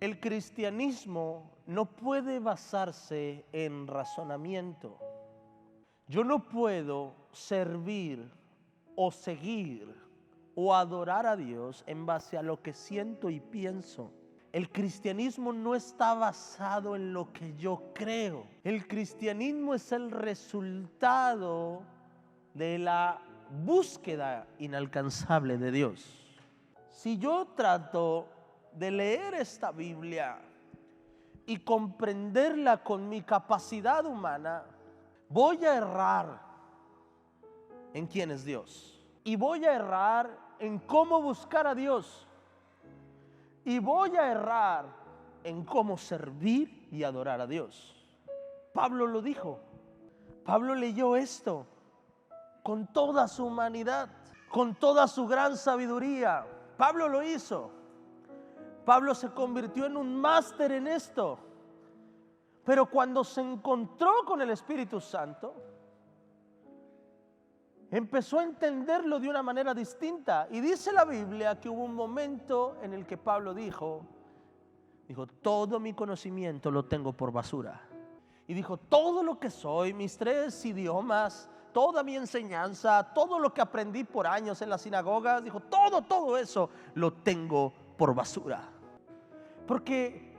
El cristianismo no puede basarse en razonamiento. Yo no puedo servir o seguir o adorar a Dios en base a lo que siento y pienso. El cristianismo no está basado en lo que yo creo. El cristianismo es el resultado de la búsqueda inalcanzable de Dios. Si yo trato de leer esta Biblia y comprenderla con mi capacidad humana, voy a errar en quién es Dios. Y voy a errar en cómo buscar a Dios. Y voy a errar en cómo servir y adorar a Dios. Pablo lo dijo. Pablo leyó esto con toda su humanidad, con toda su gran sabiduría. Pablo lo hizo. Pablo se convirtió en un máster en esto. Pero cuando se encontró con el Espíritu Santo, empezó a entenderlo de una manera distinta. Y dice la Biblia que hubo un momento en el que Pablo dijo, todo mi conocimiento lo tengo por basura. Y dijo, todo lo que soy, mis 3 idiomas, toda mi enseñanza, todo lo que aprendí por años en las sinagogas, dijo, todo eso lo tengo por basura. Porque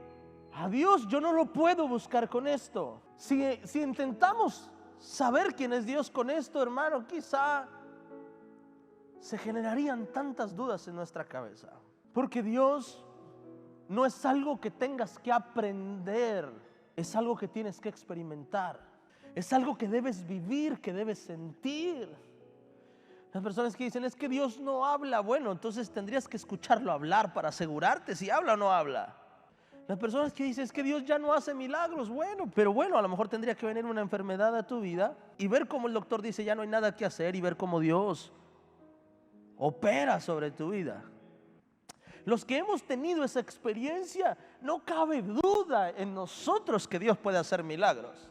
a Dios yo no lo puedo buscar con esto. Si intentamos saber quién es Dios con esto, hermano, quizá se generarían tantas dudas en nuestra cabeza. Porque Dios no es algo que tengas que aprender, es algo que tienes que experimentar. Es algo que debes vivir, que debes sentir. Las personas que dicen, es que Dios no habla, bueno, entonces tendrías que escucharlo hablar para asegurarte si habla o no habla. Las personas que dicen, es que Dios ya no hace milagros, pero a lo mejor tendría que venir una enfermedad a tu vida y ver cómo el doctor dice, ya no hay nada que hacer, y ver cómo Dios opera sobre tu vida. Los que hemos tenido esa experiencia, no cabe duda en nosotros que Dios puede hacer milagros.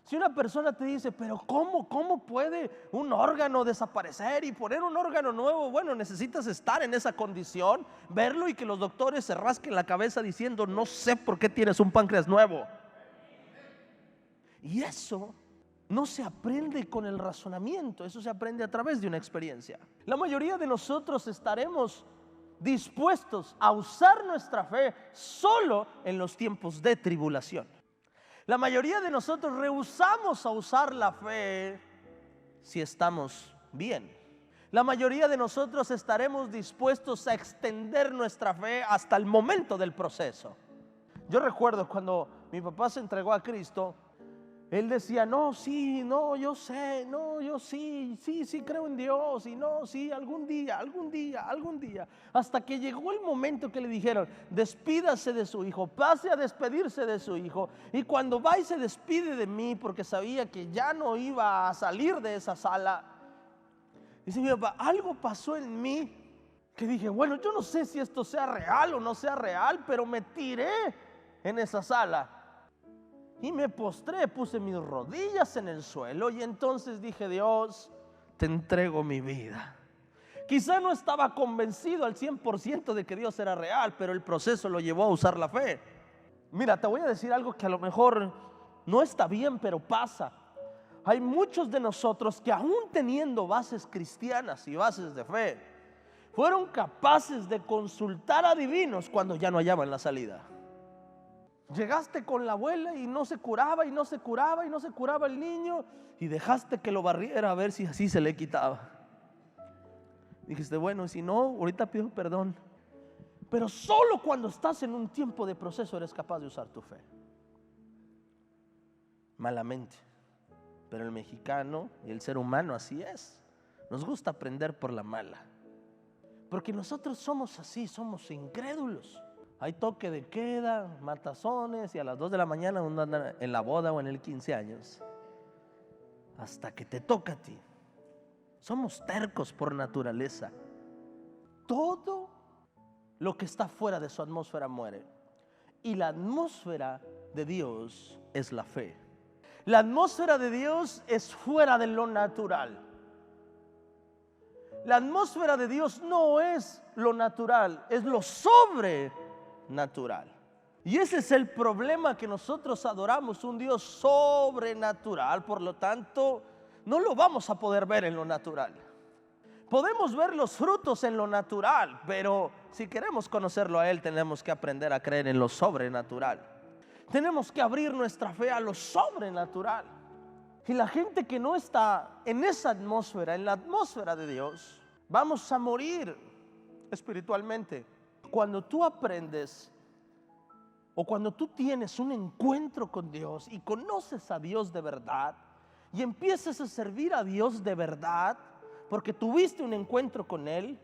Si una persona te dice, pero ¿cómo puede un órgano desaparecer y poner un órgano nuevo? Bueno, necesitas estar en esa condición, verlo y que los doctores se rasquen la cabeza diciendo, no sé por qué tienes un páncreas nuevo. Y eso no se aprende con el razonamiento, eso se aprende a través de una experiencia. La mayoría de nosotros estaremos dispuestos a usar nuestra fe solo en los tiempos de tribulación. La mayoría de nosotros rehusamos a usar la fe si estamos bien. La mayoría de nosotros estaremos dispuestos a extender nuestra fe hasta el momento del proceso. Yo recuerdo cuando mi papá se entregó a Cristo, él decía, yo sí creo en Dios, y algún día. Hasta que llegó el momento que le dijeron, despídase de su hijo, pase a despedirse de su hijo. Y cuando va y se despide de mí, porque sabía que ya no iba a salir de esa sala, dice mi papá, algo pasó en mí, que dije, bueno, yo no sé si esto sea real o no sea real, pero me tiré en esa sala. Y me postré, puse mis rodillas en el suelo y entonces dije, Dios, te entrego mi vida. Quizá no estaba convencido al 100% de que Dios era real, pero el proceso lo llevó a usar la fe. Mira, te voy a decir algo que a lo mejor no está bien, pero pasa. Hay muchos de nosotros que aún teniendo bases cristianas y bases de fe, fueron capaces de consultar a divinos cuando ya no hallaban la salida. Llegaste con la abuela y no se curaba el niño, y dejaste que lo barriera a ver si así se le quitaba. Dijiste, bueno, si no, ahorita pido perdón. Pero solo cuando estás en un tiempo de proceso eres capaz de usar tu fe. Malamente. Pero el mexicano y el ser humano así es. Nos gusta aprender por la mala. Porque nosotros somos así, somos incrédulos. Hay toque de queda, matazones, y a las 2 de la mañana uno anda en la boda o en el 15 años. Hasta que te toca a ti. Somos tercos por naturaleza. Todo lo que está fuera de su atmósfera muere. Y la atmósfera de Dios es la fe. La atmósfera de Dios es fuera de lo natural. La atmósfera de Dios no es lo natural, es lo sobrenatural. Y ese es el problema, que nosotros adoramos un Dios sobrenatural, por lo tanto, no lo vamos a poder ver en lo natural. Podemos ver los frutos en lo natural, pero si queremos conocerlo a Él, tenemos que aprender a creer en lo sobrenatural. Tenemos que abrir nuestra fe a lo sobrenatural. Y la gente que no está en esa atmósfera, en la atmósfera de Dios, vamos a morir espiritualmente. Cuando tú aprendes, o cuando tú tienes un encuentro con Dios y conoces a Dios de verdad y empiezas a servir a Dios de verdad porque tuviste un encuentro con Él,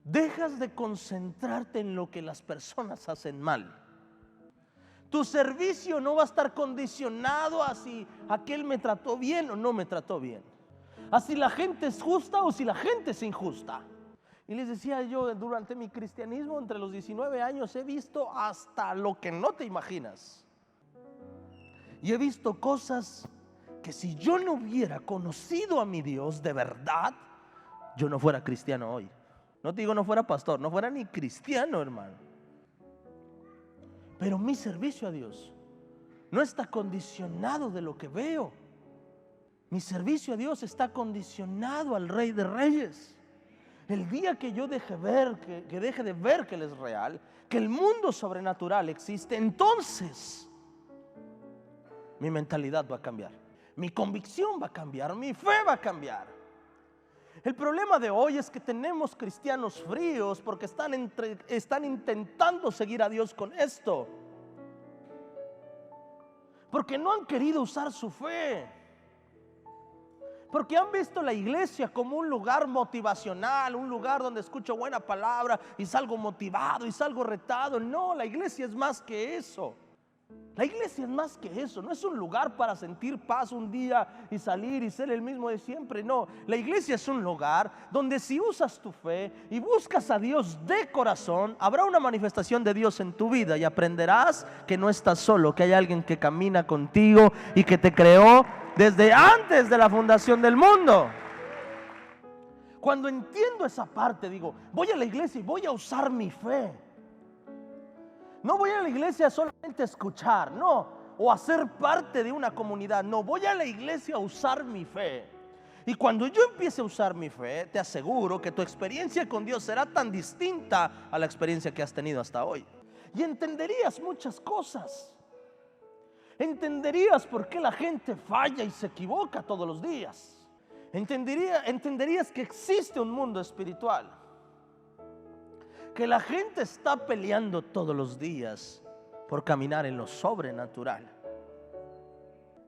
dejas de concentrarte en lo que las personas hacen mal. Tu servicio no va a estar condicionado a si aquel me trató bien o no me trató bien, a si la gente es justa o si la gente es injusta. Y les decía yo, durante mi cristianismo, entre los 19 años, he visto hasta lo que no te imaginas. Y he visto cosas que si yo no hubiera conocido a mi Dios de verdad, yo no fuera cristiano hoy. No te digo no fuera pastor, no fuera ni cristiano, hermano. Pero mi servicio a Dios no está condicionado de lo que veo. Mi servicio a Dios está condicionado al Rey de Reyes. El día que yo deje de ver que Él es real, que el mundo sobrenatural existe, entonces mi mentalidad va a cambiar, mi convicción va a cambiar, mi fe va a cambiar. El problema de hoy es que tenemos cristianos fríos porque están intentando seguir a Dios con esto, porque no han querido usar su fe. Porque han visto la iglesia como un lugar motivacional, un lugar donde escucho buena palabra y salgo motivado y salgo retado. No, la iglesia es más que eso. La iglesia es más que eso. No es un lugar para sentir paz un día y salir y ser el mismo de siempre. No, la iglesia es un lugar donde si usas tu fe y buscas a Dios de corazón, habrá una manifestación de Dios en tu vida y aprenderás que no estás solo, que hay alguien que camina contigo y que te creó desde antes de la fundación del mundo. Cuando entiendo esa parte, digo, voy a la iglesia y voy a usar mi fe. No voy a la iglesia solamente a escuchar, no, o a ser parte de una comunidad. No, voy a la iglesia a usar mi fe. Y cuando yo empiece a usar mi fe, te aseguro que tu experiencia con Dios será tan distinta a la experiencia que has tenido hasta hoy. Y entenderías muchas cosas. Entenderías por qué la gente falla y se equivoca todos los días. Entenderías que existe un mundo espiritual, que la gente está peleando todos los días por caminar en lo sobrenatural.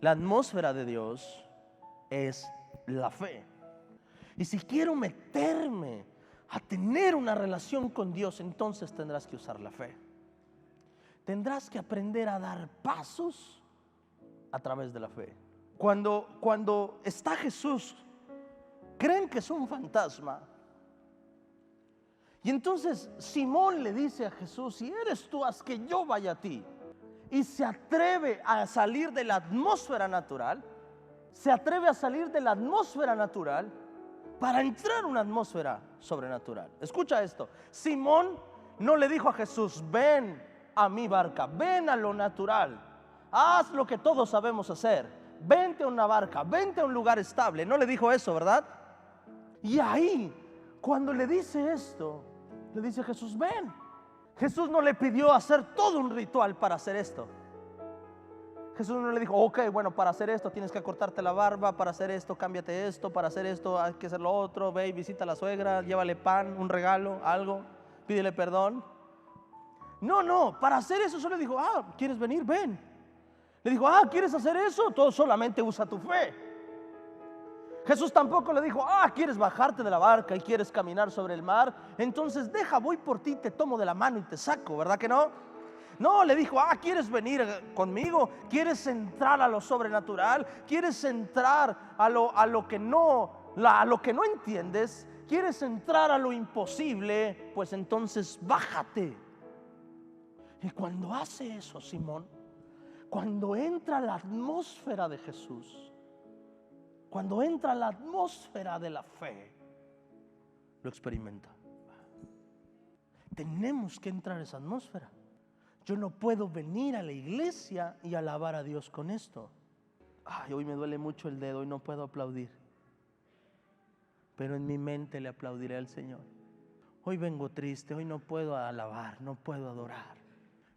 La atmósfera de Dios es la fe. Y si quiero meterme a tener una relación con Dios, entonces tendrás que usar la fe. Tendrás que aprender a dar pasos a través de la fe. Cuando está Jesús, creen que es un fantasma. Y entonces Simón le dice a Jesús: si eres tú, haz que yo vaya a ti. Y se atreve a salir de la atmósfera natural. Se atreve a salir de la atmósfera natural para entrar a una atmósfera sobrenatural. Escucha esto. Simón no le dijo a Jesús: ven a mi barca, ven a lo natural, haz lo que todos sabemos hacer, vente a una barca, vente a un lugar estable. No le dijo eso, ¿verdad? Y ahí, cuando le dice esto, le dice a Jesús: ven. Jesús no le pidió hacer todo un ritual para hacer esto. Jesús no le dijo: ok, bueno, para hacer esto tienes que cortarte la barba, para hacer esto cámbiate esto, para hacer esto hay que hacer lo otro, ve y visita a la suegra, llévale pan, un regalo, algo, pídele perdón. No, para hacer eso solo le dijo: ¿quieres venir? Ven. Le dijo: ¿quieres hacer eso? Todo solamente usa tu fe. Jesús tampoco le dijo: ¿quieres bajarte de la barca y quieres caminar sobre el mar? Entonces deja, voy por ti, te tomo de la mano y te saco, ¿verdad que no? No, le dijo: ¿quieres venir conmigo? ¿Quieres entrar a lo sobrenatural? ¿Quieres entrar a lo que no entiendes? ¿Quieres entrar a lo imposible? Pues entonces bájate. Y cuando hace eso Simón, cuando entra la atmósfera de Jesús, cuando entra la atmósfera de la fe, lo experimenta. Tenemos que entrar a esa atmósfera. Yo no puedo venir a la iglesia y alabar a Dios con esto. Ay, hoy me duele mucho el dedo y no puedo aplaudir. Pero en mi mente le aplaudiré al Señor. Hoy vengo triste, hoy no puedo alabar, no puedo adorar.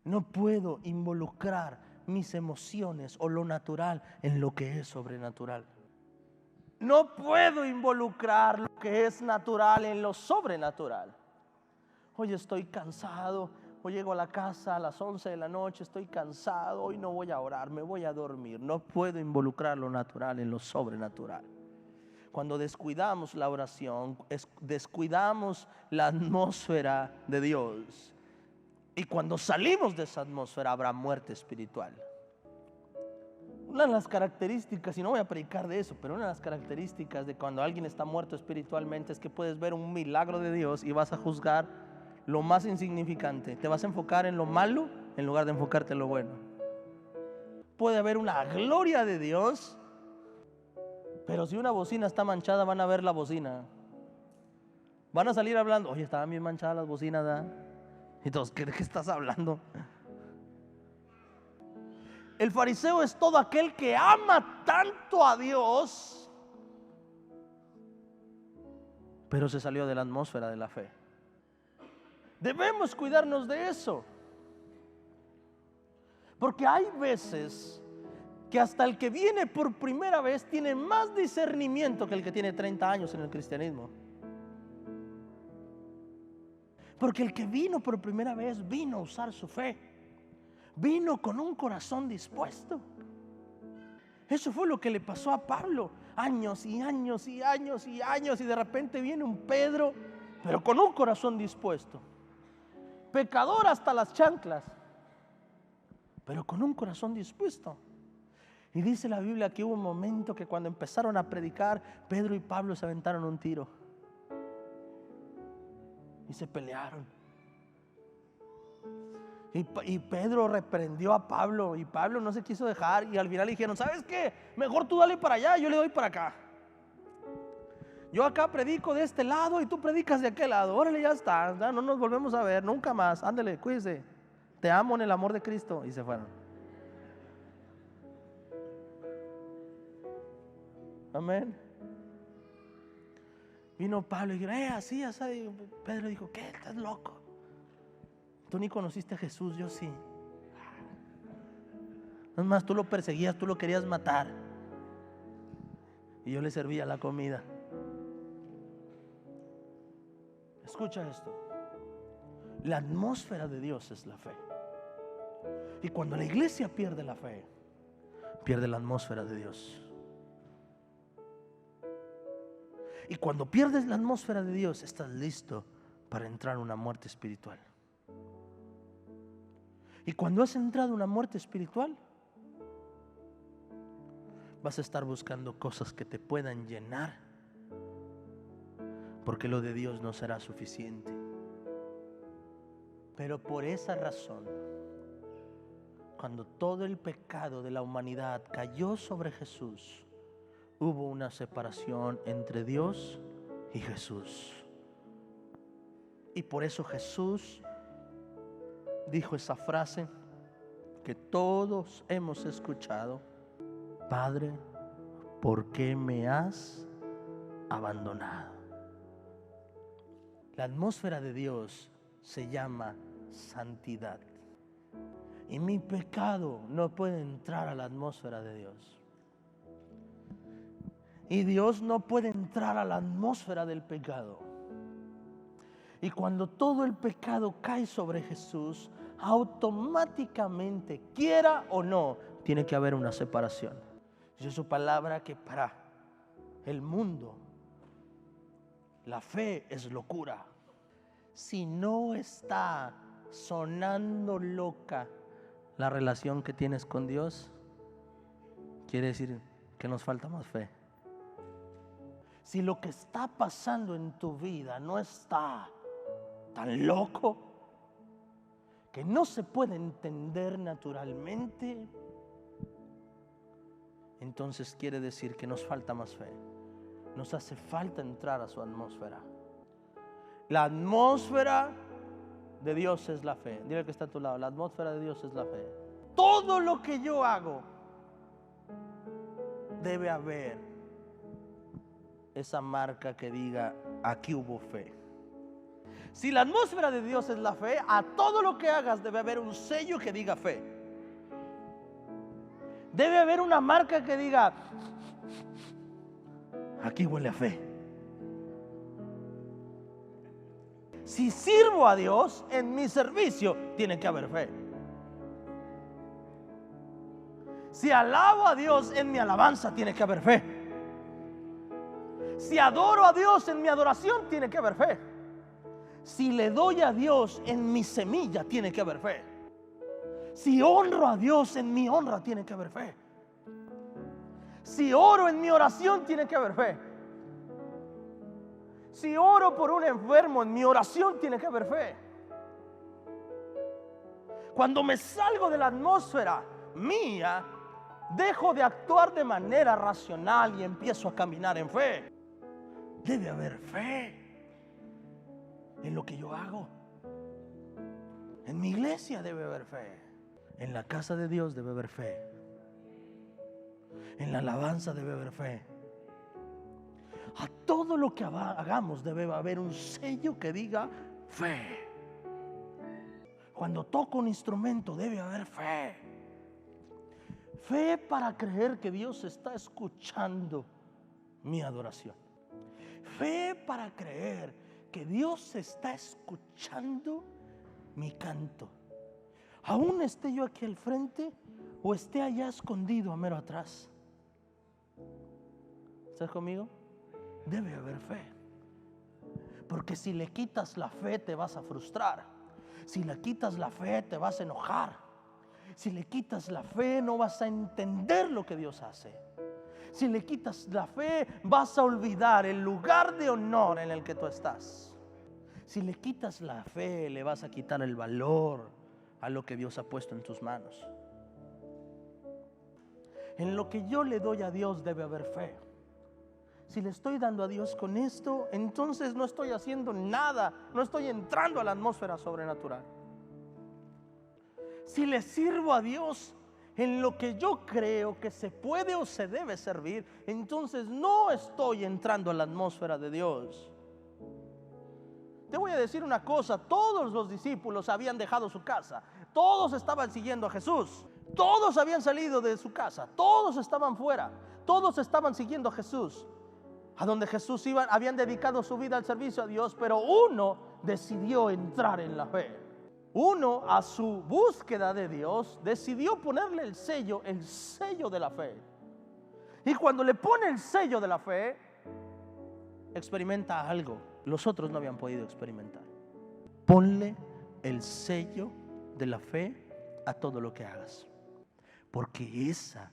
No puedo involucrar mis emociones o lo natural en lo que es sobrenatural. No puedo involucrar lo que es natural en lo sobrenatural. Hoy estoy cansado, hoy llego a la casa a las 11 de la noche, estoy cansado, hoy no voy a orar, me voy a dormir. No puedo involucrar lo natural en lo sobrenatural. Cuando descuidamos la oración, descuidamos la atmósfera de Dios. Y cuando salimos de esa atmósfera habrá muerte espiritual. Una de las características, y no voy a predicar de eso, pero una de las características de cuando alguien está muerto espiritualmente es que puedes ver un milagro de Dios y vas a juzgar lo más insignificante. Te vas a enfocar en lo malo en lugar de enfocarte en lo bueno. Puede haber una gloria de Dios, pero si una bocina está manchada, van a ver la bocina. Van a salir hablando, oye, estaban bien manchadas las bocinas, ¿verdad? Y todos, ¿qué estás hablando? El fariseo es todo aquel que ama tanto a Dios, pero se salió de la atmósfera de la fe. Debemos cuidarnos de eso, porque hay veces que hasta el que viene por primera vez tiene más discernimiento que el que tiene 30 años en el cristianismo. Porque el que vino por primera vez vino a usar su fe, vino con un corazón dispuesto. Eso fue lo que le pasó a Pablo. Años y años y años y años, y de repente viene un Pedro, pero con un corazón dispuesto. Pecador hasta las chanclas, pero con un corazón dispuesto. Y dice la Biblia que hubo un momento que cuando empezaron a predicar, Pedro y Pablo se aventaron un tiro y se pelearon. Y Pedro reprendió a Pablo y Pablo no se quiso dejar, y al final le dijeron, ¿sabes qué? Mejor tú dale para allá, yo le doy para acá. Yo acá predico de este lado y tú predicas de aquel lado. Órale, ya está, ya no nos volvemos a ver nunca más. Ándale, cuídese, te amo en el amor de Cristo. Y se fueron. Amén. Vino Pablo y dijo, así, así. Pedro dijo, ¿qué? ¿Estás loco? Tú ni conociste a Jesús, yo sí. No es más, tú lo perseguías, tú lo querías matar, y yo le servía la comida. Escucha esto. La atmósfera de Dios es la fe. Y cuando la iglesia pierde la fe, pierde la atmósfera de Dios. Y cuando pierdes la atmósfera de Dios, estás listo para entrar en una muerte espiritual. Y cuando has entrado en una muerte espiritual, vas a estar buscando cosas que te puedan llenar, porque lo de Dios no será suficiente. Pero por esa razón, cuando todo el pecado de la humanidad cayó sobre Jesús, hubo una separación entre Dios y Jesús. Y por eso Jesús dijo esa frase que todos hemos escuchado: Padre, ¿por qué me has abandonado? La atmósfera de Dios se llama santidad. Y mi pecado no puede entrar a la atmósfera de Dios. Y Dios no puede entrar a la atmósfera del pecado. Y cuando todo el pecado cae sobre Jesús, automáticamente, quiera o no, tiene que haber una separación. Es su palabra que para el mundo la fe es locura. Si no está sonando loca la relación que tienes con Dios, quiere decir que nos falta más fe. Si lo que está pasando en tu vida no está tan loco que no se puede entender naturalmente, entonces quiere decir que nos falta más fe. Nos hace falta entrar a su atmósfera. La atmósfera de Dios es la fe. Dile que está a tu lado, la atmósfera de Dios es la fe. Todo lo que yo hago debe haber esa marca que diga, aquí hubo fe. Si la atmósfera de Dios es la fe, a todo lo que hagas debe haber un sello que diga fe. Debe haber una marca que diga, aquí huele a fe. Si sirvo a Dios, en mi servicio tiene que haber fe. Si alabo a Dios, en mi alabanza tiene que haber fe. Si adoro a Dios, en mi adoración tiene que haber fe. Si le doy a Dios, en mi semilla tiene que haber fe. Si honro a Dios, en mi honra tiene que haber fe. Si oro, en mi oración tiene que haber fe. Si oro por un enfermo, en mi oración tiene que haber fe. Cuando me salgo de la atmósfera mía, dejo de actuar de manera racional y empiezo a caminar en fe. Debe haber fe en lo que yo hago. En mi iglesia debe haber fe. En la casa de Dios debe haber fe. En la alabanza debe haber fe. A todo lo que hagamos debe haber un sello que diga fe. Cuando toco un instrumento debe haber fe. Fe para creer que Dios está escuchando mi adoración. Fe para creer que Dios está escuchando mi canto. Aún esté yo aquí al frente o esté allá escondido a mero atrás. ¿Estás conmigo? Debe haber fe. Porque si le quitas la fe te vas a frustrar. Si le quitas la fe te vas a enojar. Si le quitas la fe no vas a entender lo que Dios hace. Si le quitas la fe vas a olvidar el lugar de honor en el que tú estás. Si le quitas la fe le vas a quitar el valor a lo que Dios ha puesto en tus manos. En lo que yo le doy a Dios debe haber fe. Si le estoy dando a Dios con esto, entonces no estoy haciendo nada, no estoy entrando a la atmósfera sobrenatural. Si le sirvo a Dios en lo que yo creo que se puede o se debe servir, entonces no estoy entrando a la atmósfera de Dios. Te voy a decir una cosa, todos los discípulos habían dejado su casa, todos estaban siguiendo a Jesús, todos habían salido de su casa, todos estaban fuera, todos estaban siguiendo a Jesús. A donde Jesús iba, habían dedicado su vida al servicio a Dios, pero uno decidió entrar en la fe. Uno, a su búsqueda de Dios, decidió ponerle el sello de la fe. Y cuando le pone el sello de la fe, experimenta algo los otros no habían podido experimentar. Ponle el sello de la fe a todo lo que hagas, porque esa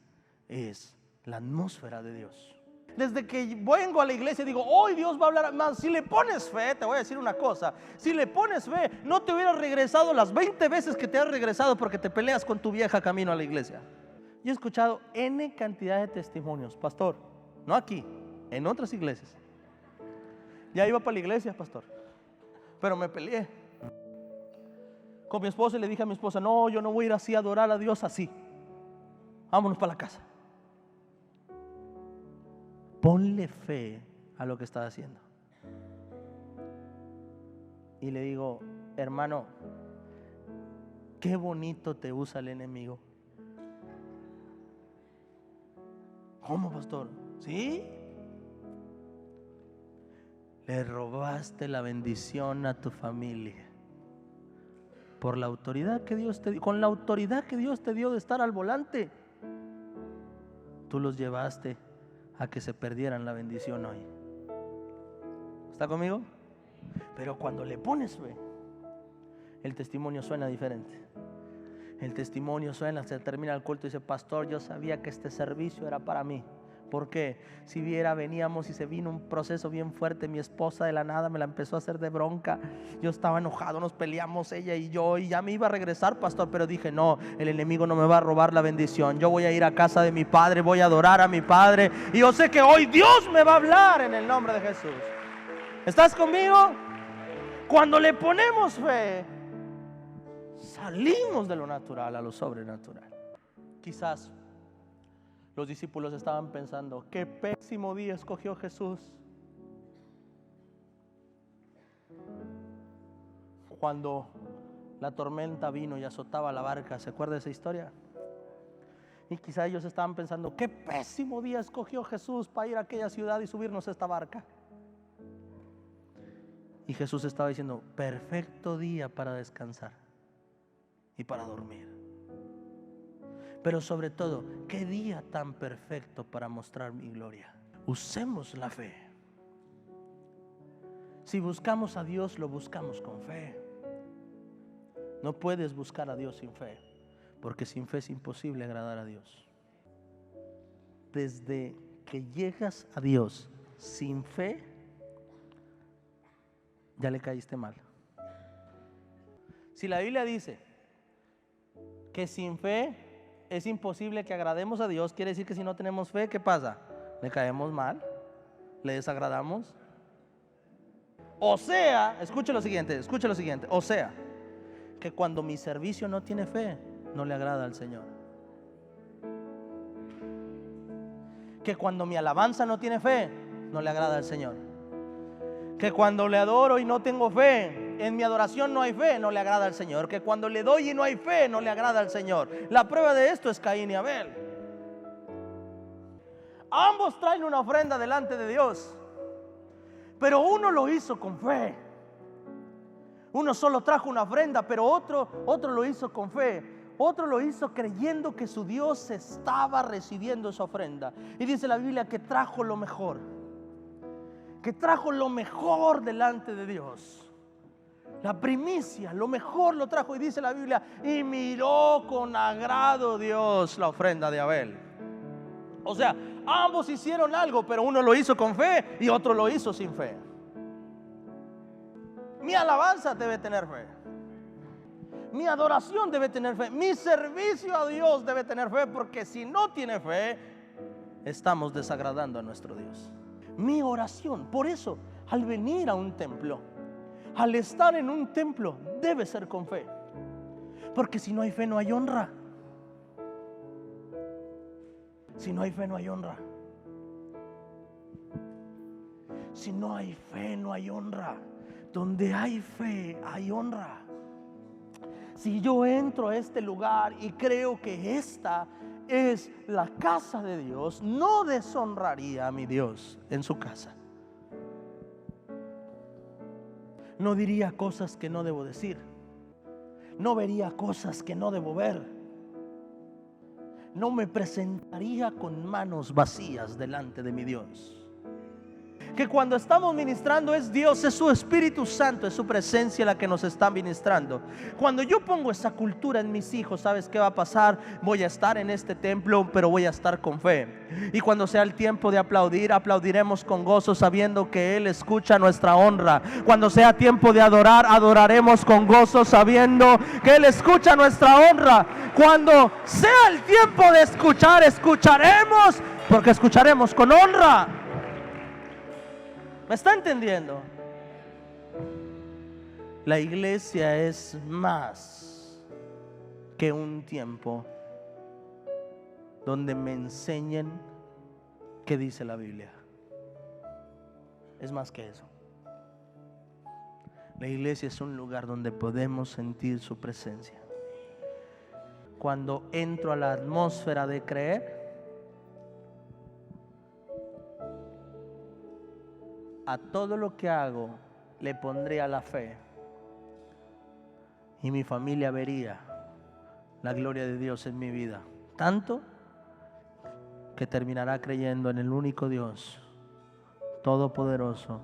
es la atmósfera de Dios. Desde que vengo a la iglesia digo, hoy Dios va a hablar más. Si le pones fe, te voy a decir una cosa, si le pones fe, no te hubieras regresado las 20 veces que te has regresado porque te peleas con tu vieja camino a la iglesia. Yo he escuchado N cantidad de testimonios, pastor, no aquí, en otras iglesias. Ya iba para la iglesia, pastor, pero me peleé con mi esposa y le dije a mi esposa, no, yo no voy a ir así a adorar a Dios así. Vámonos para la casa. Ponle fe a lo que estás haciendo. Y le digo, hermano, qué bonito te usa el enemigo. ¿Cómo, pastor? ¿Sí? Le robaste la bendición a tu familia por la autoridad que Dios te dio. Con la autoridad que Dios te dio de estar al volante, tú los llevaste a que se perdieran la bendición hoy. ¿Está conmigo? Pero cuando le pones fe, el testimonio suena diferente. El testimonio suena, se termina el culto y dice, pastor, yo sabía que este servicio era para mí. ¿Por qué? Si viera, veníamos y se vino un proceso bien fuerte. Mi esposa de la nada me la empezó a hacer de bronca. Yo estaba enojado, nos peleamos ella y yo, y ya me iba a regresar, pastor, pero dije, no, el enemigo no me va a robar la bendición. Yo voy a ir a casa de mi padre, voy a adorar a mi padre, y yo sé que hoy Dios me va a hablar en el nombre de Jesús. ¿Estás conmigo? Cuando le ponemos fe, Salimos de lo natural a lo sobrenatural. Quizás los discípulos estaban pensando, qué pésimo día escogió Jesús. Cuando la tormenta vino y azotaba la barca, ¿se acuerda de esa historia? Y quizá ellos estaban pensando, qué pésimo día escogió Jesús para ir a aquella ciudad y subirnos a esta barca. Y Jesús estaba diciendo, perfecto día para descansar y para dormir. Pero sobre todo, qué día tan perfecto para mostrar mi gloria. Usemos la fe. Si buscamos a Dios, lo buscamos con fe. No puedes buscar a Dios sin fe, porque sin fe es imposible agradar a Dios. Desde que llegas a Dios sin fe, ya le caíste mal. Si la Biblia dice que sin fe es imposible que agrademos a Dios, quiere decir que si no tenemos fe, ¿qué pasa? Le caemos mal, le desagradamos. O sea, escuche lo siguiente, o sea, que cuando mi servicio no tiene fe, no le agrada al Señor. Que cuando mi alabanza no tiene fe, no le agrada al Señor. Que cuando le adoro y no tengo fe, en mi adoración no hay fe, no le agrada al Señor. Que cuando le doy y no hay fe, no le agrada al Señor. La prueba de esto es Caín y Abel. Ambos traen una ofrenda delante de Dios, pero uno lo hizo con fe. Uno solo trajo una ofrenda, pero otro lo hizo con fe. Otro lo hizo creyendo que su Dios estaba recibiendo esa ofrenda. Y dice la Biblia que trajo lo mejor. Que trajo lo mejor delante de Dios. La primicia, lo mejor lo trajo. Y dice la Biblia, y miró con agrado Dios la ofrenda de Abel. O sea, ambos hicieron algo, pero uno lo hizo con fe y otro lo hizo sin fe. Mi alabanza debe tener fe. Mi adoración debe tener fe. Mi servicio a Dios debe tener fe, porque si no tiene fe, estamos desagradando a nuestro Dios. Mi oración, por eso, al venir a un templo, al estar en un templo, debe ser con fe. Porque si no hay fe, no hay honra. Si no hay fe, no hay honra. Si no hay fe, no hay honra. Donde hay fe, hay honra. Si yo entro a este lugar y creo que esta es la casa de Dios, no deshonraría a mi Dios en su casa. No diría cosas que no debo decir. No vería cosas que no debo ver. No me presentaría con manos vacías delante de mi Dios. Que cuando estamos ministrando es Dios, es su Espíritu Santo, es su presencia la que nos está ministrando. Cuando yo pongo esa cultura en mis hijos, ¿sabes qué va a pasar? Voy a estar en este templo, pero voy a estar con fe. Y cuando sea el tiempo de aplaudir, aplaudiremos con gozo, sabiendo que Él escucha nuestra honra. Cuando sea tiempo de adorar, adoraremos con gozo, sabiendo que Él escucha nuestra honra. Cuando sea el tiempo de escuchar, escucharemos, porque escucharemos con honra. ¿Me está entendiendo? La iglesia es más que un tiempo donde me enseñen qué dice la Biblia. Es más que eso. La iglesia es un lugar donde podemos sentir su presencia. Cuando entro a la atmósfera de creer, a todo lo que hago le pondría la fe, y mi familia vería la gloria de Dios en mi vida, tanto que terminará creyendo en el único Dios todopoderoso,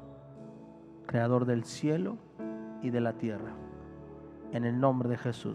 creador del cielo y de la tierra, en el nombre de Jesús.